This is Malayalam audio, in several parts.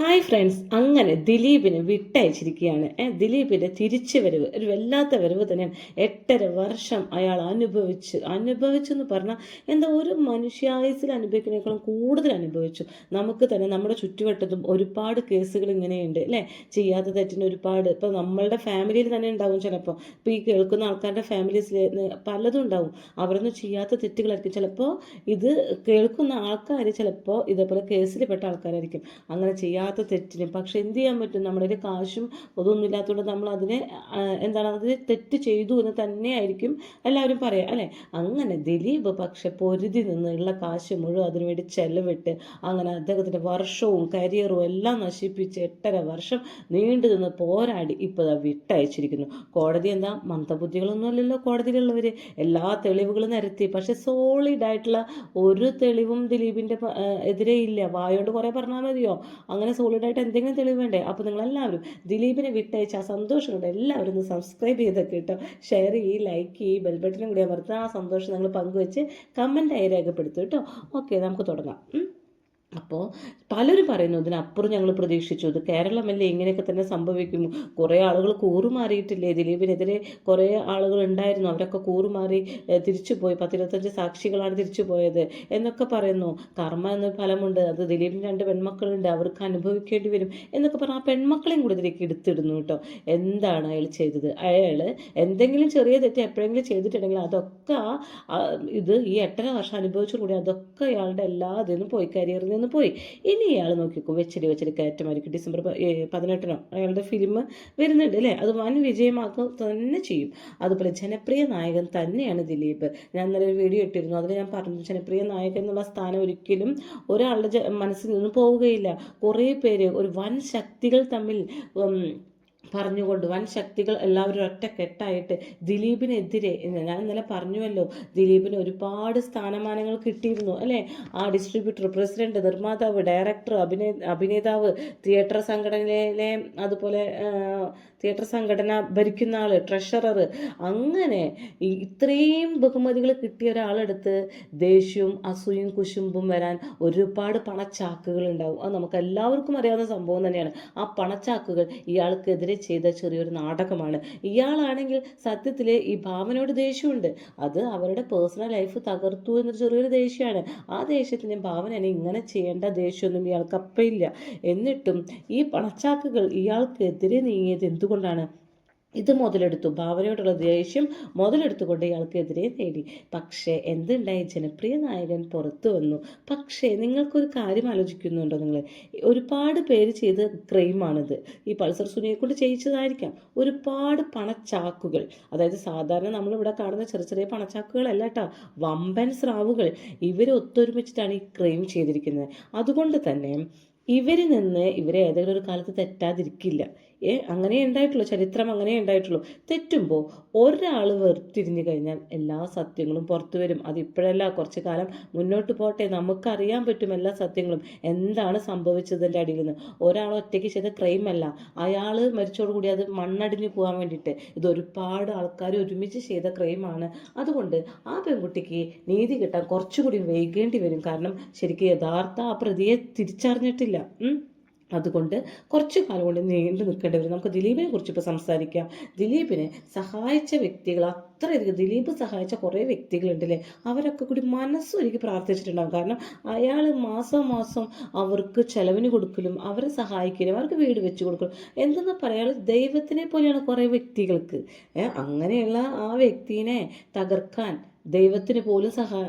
ഹായ് ഫ്രണ്ട്സ്, അങ്ങനെ ദിലീപിന് വിട്ടയച്ചിരിക്കുകയാണ്. ദിലീപിന്റെ തിരിച്ചു വരവ് ഒരു വല്ലാത്ത വരവ് തന്നെയാണ്. 8.5 വർഷം അയാൾ അനുഭവിച്ചെന്ന് പറഞ്ഞാൽ എന്താ, ഒരു മനുഷ്യായുസിൽ അനുഭവിക്കുന്നതിനേക്കാളും കൂടുതൽ അനുഭവിച്ചു. നമുക്ക് തന്നെ നമ്മുടെ ചുറ്റുവട്ടത്തും ഒരുപാട് കേസുകൾ ഇങ്ങനെയുണ്ട് അല്ലേ? ചെയ്യാത്ത തെറ്റിന് ഒരുപാട്, ഇപ്പം നമ്മളുടെ ഫാമിലിയിൽ തന്നെ ഉണ്ടാവും ചിലപ്പോൾ. ഇപ്പോൾ ഈ കേൾക്കുന്ന ആൾക്കാരുടെ ഫാമിലീസിൽ പലതും ഉണ്ടാവും. അവരൊന്നും ചെയ്യാത്ത തെറ്റുകളായിരിക്കും. ചിലപ്പോൾ ഇത് കേൾക്കുന്ന ആൾക്കാർ ചിലപ്പോൾ ഇതേപോലെ കേസിൽ പെട്ട ആൾക്കാരായിരിക്കും. അങ്ങനെ ചെയ്യാത്ത തെറ്റിന് പക്ഷെ എന്ത് ചെയ്യാൻ പറ്റും? നമ്മുടെ കാശും അതൊന്നും ഇല്ലാത്തതുകൊണ്ട് നമ്മൾ അതിനെ അതിന് തെറ്റ് ചെയ്തു എന്ന് തന്നെയായിരിക്കും എല്ലാവരും പറയാം അല്ലേ? അങ്ങനെ ദിലീപ് പക്ഷെ പൊരുതി നിന്നുള്ള കാശ് മുഴുവൻ അതിനുവേണ്ടി ചെലവിട്ട് അങ്ങനെ അദ്ദേഹത്തിൻ്റെ വർഷവും കരിയറും എല്ലാം നശിപ്പിച്ച് 8.5 വർഷം നീണ്ടു നിന്ന് പോരാടി ഇപ്പോൾ വിട്ടയച്ചിരിക്കുന്നു. കോടതി എന്താ, മന്ദബുദ്ധികളൊന്നും അല്ലല്ലോ കോടതിയിലുള്ളവർ. എല്ലാ തെളിവുകളും നിരത്തി, പക്ഷെ സോളിഡ് ആയിട്ടുള്ള ഒരു തെളിവും ദിലീപിൻ്റെ എതിരെ ഇല്ല. വായോണ്ട് കുറേ പറഞ്ഞാൽ മതിയോ? അങ്ങനെ സോളിഡായിട്ട് എന്തെങ്കിലും തെളിവ് വേണ്ടേ? അപ്പോൾ നിങ്ങളെല്ലാവരും ദിലീപിനെ വിട്ടയച്ച ആ സന്തോഷം കൊണ്ട് എല്ലാവരും ഒന്ന് സബ്സ്ക്രൈബ് ചെയ്തൊക്കെ കേട്ടോ, ഷെയർ ചെയ്യ്, ലൈക്ക് ചെയ്യ്, ബെൽബട്ടനും കൂടി അമർത്തുക. ആ സന്തോഷം നിങ്ങൾ പങ്കുവെച്ച് കമൻറ്റായി രേഖപ്പെടുത്തും കേട്ടോ. ഓക്കെ, നമുക്ക് തുടങ്ങാം. അപ്പോൾ പലരും പറയുന്നു ഇതിനപ്പുറം ഞങ്ങൾ പ്രതീക്ഷിച്ചു, ഇത് കേരളമല്ലേ, ഇങ്ങനെയൊക്കെ തന്നെ സംഭവിക്കും. കുറേ ആളുകൾ കൂറുമാറിയിട്ടില്ലേ? ദിലീപിനെതിരെ കുറേ ആളുകൾ ഉണ്ടായിരുന്നു, അവരൊക്കെ കൂറുമാറി തിരിച്ചുപോയി. 10-25 സാക്ഷികളാണ് തിരിച്ചു പോയത് എന്നൊക്കെ പറയുന്നു. കർമ്മ എന്ന ഫലമുണ്ട്, അത് ദിലീപിന് 2 പെൺമക്കളുണ്ട്, അവർക്ക് അനുഭവിക്കേണ്ടി വരും എന്നൊക്കെ പറഞ്ഞാൽ ആ പെൺമക്കളെയും കൂടി ഇതിലേക്ക് എടുത്തിടുന്നു കേട്ടോ. എന്താണ് അയാൾ ചെയ്തത്? അയാൾ എന്തെങ്കിലും ചെറിയ തെറ്റ് എപ്പോഴെങ്കിലും ചെയ്തിട്ടുണ്ടെങ്കിൽ അതൊക്കെ ഇത് ഈ 8.5 വർഷം അനുഭവിച്ചോടുകൂടി അതൊക്കെ അയാളുടെ എല്ലാ ഇതിനും പോയി, കരിയറിൽ നിന്ന് പോയി. ഇനി ഇയാൾ നോക്കിക്കോ, വെച്ചടി കയറ്റമായിരിക്കും. December 18 അയാളുടെ ഫിലിം വരുന്നുണ്ട് അല്ലേ? അത് വൻ വിജയമാക്കുക തന്നെ ചെയ്യും. അതുപോലെ ജനപ്രിയ നായകൻ തന്നെയാണ് ദിലീപ്. ഞാൻ ഇന്നലെ ഒരു വീഡിയോ ഇട്ടിരുന്നു, അതിൽ ഞാൻ പറഞ്ഞു, ജനപ്രിയ നായകൻ എന്നുള്ള സ്ഥാനം ഒരിക്കലും ഒരാളുടെ മനസ്സിൽ നിന്ന് പോവുകയില്ല. കുറേ പേര്, ഒരു വൻ ശക്തികൾ തമ്മിൽ പറഞ്ഞുകൊണ്ട് വൻ ശക്തികൾ എല്ലാവരും ഒറ്റക്കെട്ടായിട്ട് ദിലീപിനെതിരെ, ഞാൻ ഇന്നലെ പറഞ്ഞുവല്ലോ, ദിലീപിന് ഒരുപാട് സ്ഥാനമാനങ്ങൾ കിട്ടിയിരുന്നു അല്ലേ? ആ ഡിസ്ട്രിബ്യൂട്ടർ, പ്രസിഡന്റ്, നിർമ്മാതാവ്, ഡയറക്ടർ, അഭിനേതാവ്, തിയേറ്റർ സംഘടനയിലെ, അതുപോലെ തിയേറ്റർ സംഘടന ഭരിക്കുന്ന ആൾ, ട്രഷറർ, അങ്ങനെ ഇത്രയും ബഹുമതികൾ കിട്ടിയ ഒരാളെടുത്ത് ദേഷ്യവും അസൂയും കുശുമ്പും വരാൻ ഒരുപാട് പണച്ചാക്കുകൾ ഉണ്ടാവും. അത് നമുക്ക് എല്ലാവർക്കും അറിയാവുന്ന സംഭവം തന്നെയാണ്. ആ പണച്ചാക്കുകൾ ഇയാൾക്കെതിരെ ചെയ്ത ചെറിയൊരു നാടകമാണ്. ഇയാളാണെങ്കിൽ സത്യത്തിൽ ഈ ഭാവനയോട് ദേഷ്യമുണ്ട്, അത് അവരുടെ പേഴ്സണൽ ലൈഫ് തകർത്തു എന്നൊരു ചെറിയൊരു ദേഷ്യമാണ്. ആ ദേഷ്യത്തിന് ഭാവനനെ ഇങ്ങനെ ചെയ്യേണ്ട ദേഷ്യമൊന്നും ഇയാൾക്ക് അപ്പയില്ല. എന്നിട്ടും ഈ പണച്ചാക്കുകൾ ഇയാൾക്കെതിരെ നീങ്ങിയത് എന്തുകൊണ്ടാണ്? ഇത് മുതലെടുത്തു, ഭാവനയോടുള്ള ദേഷ്യം മുതലെടുത്തുകൊണ്ട് ഇയാൾക്കെതിരെ നേടി. പക്ഷേ എന്തുണ്ടായി? ജനപ്രിയ നായകൻ പുറത്തു വന്നു. പക്ഷേ നിങ്ങൾക്കൊരു കാര്യം ആലോചിക്കുന്നുണ്ടോ? നിങ്ങൾ ഒരുപാട് പേര് ചെയ്ത ക്രൈമാണിത്. ഈ പൾസർ സുനിയെ കൊണ്ട് ചെയ്യിച്ചതായിരിക്കാം. ഒരുപാട് പണച്ചാക്കുകൾ, അതായത് സാധാരണ നമ്മളിവിടെ കാണുന്ന ചെറിയ ചെറിയ പണച്ചാക്കുകളല്ല കേട്ടോ, വമ്പൻ സ്രാവുകൾ, ഇവർ ഒത്തൊരുമിച്ചിട്ടാണ് ഈ ക്രൈം ചെയ്തിരിക്കുന്നത്. അതുകൊണ്ട് തന്നെ ഇവരെ ഏതെങ്കിലും ഒരു കാലത്ത് തെറ്റാതിരിക്കില്ല. അങ്ങനെ ഉണ്ടായിട്ടുള്ളൂ, ചരിത്രം അങ്ങനെ ഉണ്ടായിട്ടുള്ളൂ. തെറ്റുമ്പോൾ ഒരാൾ വെറുത്തിരിഞ്ഞു കഴിഞ്ഞാൽ എല്ലാ സത്യങ്ങളും പുറത്തു വരും. അതിപ്പോഴല്ല, കുറച്ച് കാലം മുന്നോട്ട് പോട്ടെ, നമുക്കറിയാൻ പറ്റും എല്ലാ സത്യങ്ങളും, എന്താണ് സംഭവിച്ചതിൻ്റെ അടിയിൽ നിന്ന്. ഒരാൾ ഒറ്റയ്ക്ക് ചെയ്ത ക്രൈം അല്ല, അയാൾ മരിച്ചോടുകൂടി അത് മണ്ണടിഞ്ഞു പോകാൻ വേണ്ടിയിട്ട് ഇത് ഒരുപാട് ആൾക്കാർ ഒരുമിച്ച് ചെയ്ത ക്രൈമാണ്. അതുകൊണ്ട് ആ പെൺകുട്ടിക്ക് നീതി കിട്ടാൻ കുറച്ചുകൂടി വൈകേണ്ടി വരും. കാരണം ശരിക്കും യഥാർത്ഥ ആ പ്രതിയെ തിരിച്ചറിഞ്ഞിട്ടില്ല. അതുകൊണ്ട് കുറച്ച് കാലം കൊണ്ട് നീണ്ടു നിൽക്കേണ്ടി വരും. നമുക്ക് ദിലീപിനെ കുറിച്ച് ഇപ്പോൾ സംസാരിക്കാം. ദിലീപിനെ സഹായിച്ച വ്യക്തികൾ അത്രയധികം, ദിലീപ് സഹായിച്ച കുറേ വ്യക്തികളുണ്ടല്ലേ, അവരൊക്കെ കൂടി മനസ്സൊരുക്കി പ്രാർത്ഥിച്ചിട്ടുണ്ടാകും. കാരണം അയാൾ മാസം അവർക്ക് ചെലവിന് കൊടുക്കലും അവരെ സഹായിക്കലും അവർക്ക് വീട് വെച്ച് കൊടുക്കലും എന്തെന്ന് പറയാൾ ദൈവത്തിനെ പോലെയാണ് കുറേ വ്യക്തികൾക്ക്. അങ്ങനെയുള്ള ആ വ്യക്തിനെ തകർക്കാൻ ദൈവത്തിന് പോലും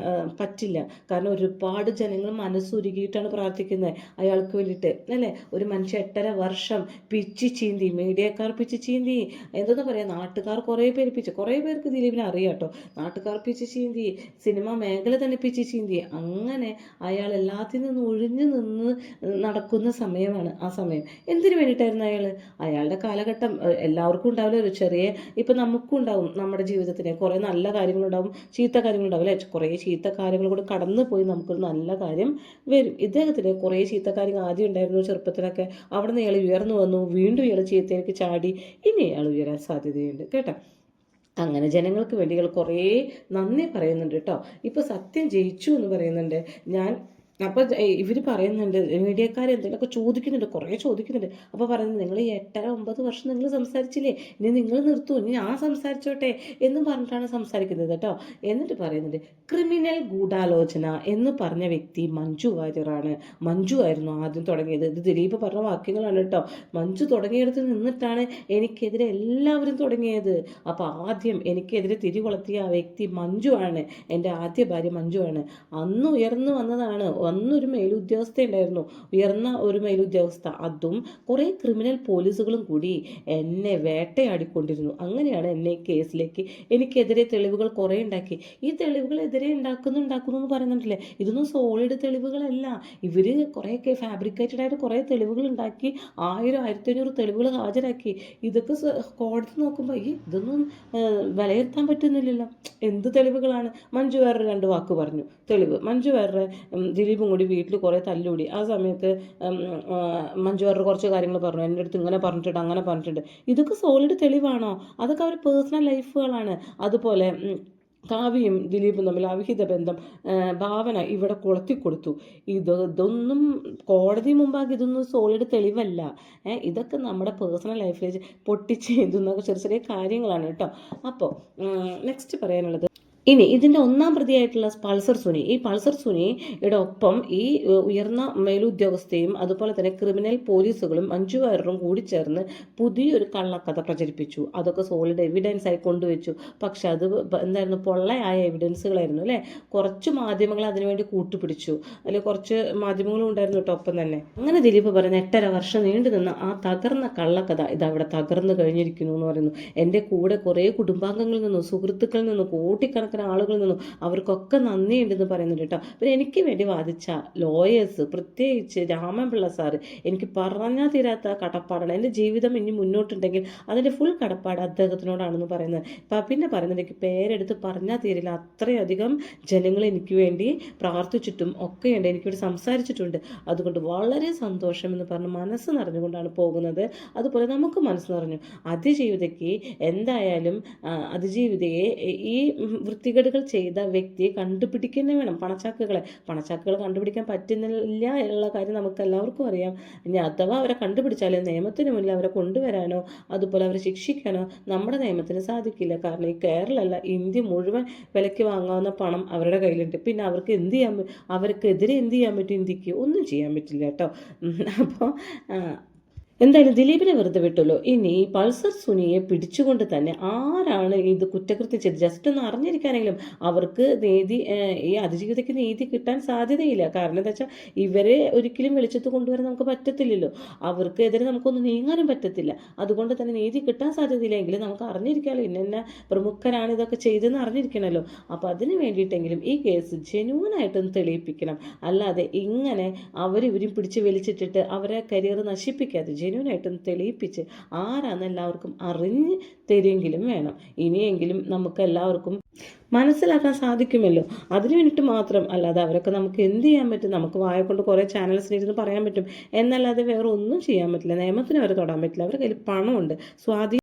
പറ്റില്ല. കാരണം ഒരുപാട് ജനങ്ങൾ മനസ്സുരുകിയിട്ടാണ് പ്രാർത്ഥിക്കുന്നത് അയാൾക്ക് വേണ്ടിയിട്ട് അല്ലേ? ഒരു മനുഷ്യ 8.5 വർഷം പിച്ചി ചീന്തി, മീഡിയക്കാർ പിച്ചി ചീന്തി, എന്തെന്ന് പറയാം, നാട്ടുകാർ കുറേ പേർക്ക് ദിലീപിനെ അറിയാം കേട്ടോ. നാട്ടുകാർ പിച്ചി ചീന്തി, സിനിമാ മേഖല തന്നെ പിച്ചി ചീന്തി. അങ്ങനെ അയാൾ എല്ലാത്തിൽ നിന്നും ഒഴിഞ്ഞു നിന്ന് നടക്കുന്ന സമയമാണ് ആ സമയം. എന്തിനു വേണ്ടിയിട്ടായിരുന്നു അയാളുടെ കാലഘട്ടം? എല്ലാവർക്കും ഉണ്ടാവില്ല, ഒരു ചെറിയ, ഇപ്പം നമുക്കും ഉണ്ടാവും നമ്മുടെ ജീവിതത്തിന് കുറേ നല്ല കാര്യങ്ങളുണ്ടാവും, ചീത്ത കാര്യങ്ങളുണ്ടാവും അല്ലേ? കുറേ ചീത്ത കാര്യങ്ങൾ കൂടി കടന്നു പോയി നമുക്കൊരു നല്ല കാര്യം വരും. ഇദ്ദേഹത്തിന് കുറേ ചീത്ത കാര്യങ്ങൾ ആദ്യം ഉണ്ടായിരുന്നു ചെറുപ്പത്തിലൊക്കെ, അവിടെ നിന്ന് ഇയാൾ ഉയർന്നു വന്നു, വീണ്ടും ഇയാൾ ചീത്തയിലേക്ക് ചാടി, ഇനി ഇയാൾ ഉയരാൻ സാധ്യതയുണ്ട് കേട്ടോ. അങ്ങനെ ജനങ്ങൾക്ക് വേണ്ടി ഇയാൾ കുറേ നന്ദി പറയുന്നുണ്ട് കേട്ടോ. ഇപ്പോൾ സത്യം ജയിച്ചു എന്ന് പറയുന്നുണ്ട്. ഞാൻ അപ്പോൾ ഇവർ പറയുന്നുണ്ട്, മീഡിയക്കാർ എന്തെങ്കിലുമൊക്കെ ചോദിക്കുന്നുണ്ട്, കുറേ ചോദിക്കുന്നുണ്ട്. അപ്പോൾ പറയുന്നത്, നിങ്ങൾ ഈ 8-9 വർഷം നിങ്ങൾ സംസാരിച്ചില്ലേ, ഇനി നിങ്ങൾ നിർത്തൂ, ഇനി ഞാൻ സംസാരിച്ചോട്ടെ എന്നും പറഞ്ഞിട്ടാണ് സംസാരിക്കുന്നത് കേട്ടോ. എന്നിട്ട് പറയുന്നുണ്ട്, ക്രിമിനൽ ഗൂഢാലോചന എന്ന് പറഞ്ഞ വ്യക്തി മഞ്ജു വാര്യറാണ്. മഞ്ജു ആയിരുന്നു ആദ്യം തുടങ്ങിയത്. ഇത് ദിലീപ് പറഞ്ഞ വാക്യങ്ങളാണ് കേട്ടോ. മഞ്ജു തുടങ്ങിയെടുത്ത് നിന്നിട്ടാണ് എനിക്കെതിരെ എല്ലാവരും തുടങ്ങിയത്. അപ്പോൾ ആദ്യം എനിക്കെതിരെ തിരികൊളുത്തിയ ആ വ്യക്തി മഞ്ജു ആണ്, എൻ്റെ ആദ്യ ഭാര്യ മഞ്ജു ആണ്. അന്ന് ഉയർന്നു വന്നതാണ്. അന്നൊരു മേലുദ്യോഗസ്ഥ ഉണ്ടായിരുന്നു, ഉയർന്ന ഒരു മേലുദ്യോഗസ്ഥ. അതും കുറേ ക്രിമിനൽ പോലീസുകളും കൂടി എന്നെ വേട്ടയാടിക്കൊണ്ടിരുന്നു. അങ്ങനെയാണ് എന്നെ കേസിലേക്ക്, എനിക്കെതിരെ തെളിവുകൾ കുറേ ഉണ്ടാക്കി. ഈ തെളിവുകൾ എതിരെ ഉണ്ടാക്കുന്നു എന്ന് പറയുന്നുണ്ടല്ലേ, ഇതൊന്നും സോളിഡ് തെളിവുകളല്ല. ഇവർ കുറേയൊക്കെ ഫാബ്രിക്കേറ്റഡ് ആയിട്ട് കുറേ തെളിവുകൾ ഉണ്ടാക്കി, 1000-1500 തെളിവുകൾ ഹാജരാക്കി. ഇതൊക്കെ കോടതി നോക്കുമ്പോൾ ഇതൊന്നും വിലയിരുത്താൻ പറ്റുന്നില്ലല്ലോ. എന്ത് തെളിവുകളാണ്? മഞ്ജു വേറെ 2 വാക്ക് പറഞ്ഞു തെളിവ്. മഞ്ജു വേറെ ദിലീപും കൂടി വീട്ടിൽ കുറേ തല്ലുകൂടി. ആ സമയത്ത് മഞ്ജു വേറെ കുറച്ച് കാര്യങ്ങൾ പറഞ്ഞു, എൻ്റെ അടുത്ത് ഇങ്ങനെ പറഞ്ഞിട്ടുണ്ട്, അങ്ങനെ പറഞ്ഞിട്ടുണ്ട്. ഇതൊക്കെ സോളിഡ് തെളിവാണോ? അതൊക്കെ അവർ പേഴ്സണൽ ലൈഫുകളാണ്. അതുപോലെ കാവ്യയും ദിലീപും തമ്മിൽ അവിഹിത ബന്ധം ഭാവന ഇവിടെ കൊടുത്തു. ഇതൊന്നും കോടതി മുമ്പാകെ ഇതൊന്നും സോളിഡ് തെളിവല്ല. ഇതൊക്കെ നമ്മുടെ പേഴ്സണൽ ലൈഫിൽ പൊട്ടിച്ച് എഴുതുന്ന ചെറിയ ചെറിയ കാര്യങ്ങളാണ് കേട്ടോ. അപ്പോൾ നെക്സ്റ്റ് പറയാനുള്ളത്, ഇനി ഇതിൻ്റെ 1-ാം പ്രതിയായിട്ടുള്ള പൾസർ സുനി, ഈ പൾസർ സുനിയുടെ ഒപ്പം ഈ ഉയർന്ന മേലുദ്യോഗസ്ഥയും അതുപോലെ തന്നെ ക്രിമിനൽ പോലീസുകളും മഞ്ജു വാര്യറും കൂടി ചേർന്ന് പുതിയൊരു കള്ളക്കഥ പ്രചരിപ്പിച്ചു. അതൊക്കെ സോളിഡ് എവിഡൻസ് ആയി കൊണ്ടുവച്ചു. പക്ഷെ അത് എന്തായിരുന്നു? പൊള്ളയായ എവിഡൻസുകളായിരുന്നു അല്ലേ. കുറച്ച് മാധ്യമങ്ങൾ അതിനുവേണ്ടി കൂട്ടുപിടിച്ചു, അല്ലെങ്കിൽ കുറച്ച് മാധ്യമങ്ങളും ഉണ്ടായിരുന്നു കേട്ടോ ഒപ്പം തന്നെ. അങ്ങനെ ദിലീപ് പറയുന്ന 8.5 വർഷം നീണ്ടു നിന്ന ആ തകർന്ന കള്ളക്കഥ ഇതവിടെ തകർന്നു കഴിഞ്ഞിരിക്കുന്നു എന്ന് പറയുന്നു. എൻ്റെ കൂടെ കുറേ കുടുംബാംഗങ്ങളിൽ നിന്നും സുഹൃത്തുക്കളിൽ നിന്നും കോടിക്കണക്കിന് ആളുകളിൽ നിന്നും അവർക്കൊക്കെ നന്ദിയുണ്ടെന്ന് പറയുന്നുണ്ട് കേട്ടോ. പിന്നെ എനിക്ക് വേണ്ടി വാദിച്ച ലോയേഴ്സ്, പ്രത്യേകിച്ച് രാമൻപിള്ള സാറ്, എനിക്ക് പറഞ്ഞാൽ തീരാത്ത കടപ്പാടാണ്. എൻ്റെ ജീവിതം ഇനി മുന്നോട്ടുണ്ടെങ്കിൽ അതിൻ്റെ ഫുൾ കടപ്പാട് അദ്ദേഹത്തിനോടാണെന്ന് പറയുന്നത്. പിന്നെ പറയുന്നത്, എനിക്ക് പേരെടുത്ത് പറഞ്ഞാൽ തീരില്ല, അത്രയധികം ജനങ്ങൾ എനിക്ക് വേണ്ടി പ്രാർത്ഥിച്ചിട്ടും ഒക്കെയുണ്ട്, എനിക്ക് വേണ്ടി സംസാരിച്ചിട്ടുണ്ട്. അതുകൊണ്ട് വളരെ സന്തോഷം എന്ന് പറഞ്ഞ് മനസ്സ് നിറഞ്ഞുകൊണ്ടാണ് പോകുന്നത്. അതുപോലെ നമുക്ക് മനസ്സ് നിറഞ്ഞു. അതിജീവിതയ്ക്ക് എന്തായാലും അതിജീവിതയെ ഈ വൃത്തികേടുകൾ ചെയ്ത വ്യക്തിയെ കണ്ടുപിടിക്കുന്നേ വേണം. പണച്ചാക്കുകൾ കണ്ടുപിടിക്കാൻ പറ്റുന്നില്ല എന്നുള്ള കാര്യം നമുക്ക് എല്ലാവർക്കും അറിയാം. ഇനി അഥവാ അവരെ കണ്ടുപിടിച്ചാലും നിയമത്തിന് മുന്നിൽ അവരെ കൊണ്ടുവരാനോ അതുപോലെ അവരെ ശിക്ഷിക്കാനോ നമ്മുടെ നിയമത്തിന് സാധിക്കില്ല. കാരണം ഈ കേരളമല്ല, ഇന്ത്യ മുഴുവൻ വിലയ്ക്ക് വാങ്ങാവുന്ന പണം അവരുടെ കയ്യിലുണ്ട്. പിന്നെ അവർക്ക് അവർക്കെതിരെ എന്ത് ചെയ്യാൻ പറ്റും? ഇന്ത്യക്ക് ഒന്നും ചെയ്യാൻ പറ്റില്ല കേട്ടോ. അപ്പോൾ എന്തായാലും ദിലീപിനെ വെറുതെ വിട്ടുള്ളൂ. ഇനി പൾസർ സുനിയെ പിടിച്ചുകൊണ്ട് തന്നെ ആരാണ് ഇത് കുറ്റകൃത്യം ചെയ്ത് ജസ്റ്റ് ഒന്ന് അറിഞ്ഞിരിക്കാനെങ്കിലും അവർക്ക് നീതി, ഈ അതിജീവിതയ്ക്ക് നീതി കിട്ടാൻ സാധ്യതയില്ല. കാരണം എന്താ വെച്ചാൽ ഇവരെ ഒരിക്കലും വെളിച്ചത്ത് കൊണ്ടുവരാൻ നമുക്ക് പറ്റത്തില്ലല്ലോ, അവർക്കെതിരെ നമുക്കൊന്നും നീങ്ങാനും പറ്റത്തില്ല. അതുകൊണ്ട് തന്നെ നീതി കിട്ടാൻ സാധ്യതയില്ല. എങ്കിലും നമുക്ക് അറിഞ്ഞിരിക്കാമല്ലോ, ഇന്ന പ്രമുഖരാണ് ഇതൊക്കെ ചെയ്തെന്ന് അറിഞ്ഞിരിക്കണമല്ലോ. അപ്പോൾ അതിന് വേണ്ടിയിട്ടെങ്കിലും ഈ കേസ് ജെന്യൂനായിട്ടൊന്ന് തെളിയിപ്പിക്കണം. അല്ലാതെ ഇങ്ങനെ അവരിവരും പിടിച്ച് വലിച്ചിട്ടിട്ട് അവരെ കരിയർ നശിപ്പിക്കാതെ ജെന്യൂനായിട്ടൊന്ന് തെളിയിപ്പിച്ച് ആരാന്ന് എല്ലാവർക്കും അറിഞ്ഞ് തരുമെങ്കിലും വേണം. ഇനിയെങ്കിലും നമുക്ക് എല്ലാവർക്കും മനസ്സിലാക്കാൻ സാധിക്കുമല്ലോ. അതിനു വേണ്ടിയിട്ട് മാത്രം, അല്ലാതെ അവരൊക്കെ നമുക്ക് എന്ത് ചെയ്യാൻ പറ്റും? നമുക്ക് വായ കൊണ്ട് കുറേ ചാനൽസിലിരുന്ന് പറയാൻ പറ്റും എന്നല്ലാതെ വേറെ ഒന്നും ചെയ്യാൻ പറ്റില്ല. നിയമത്തിന് അവരെ തൊടാൻ പറ്റില്ല. അവരുടെ കയ്യിൽ പണമുണ്ട്,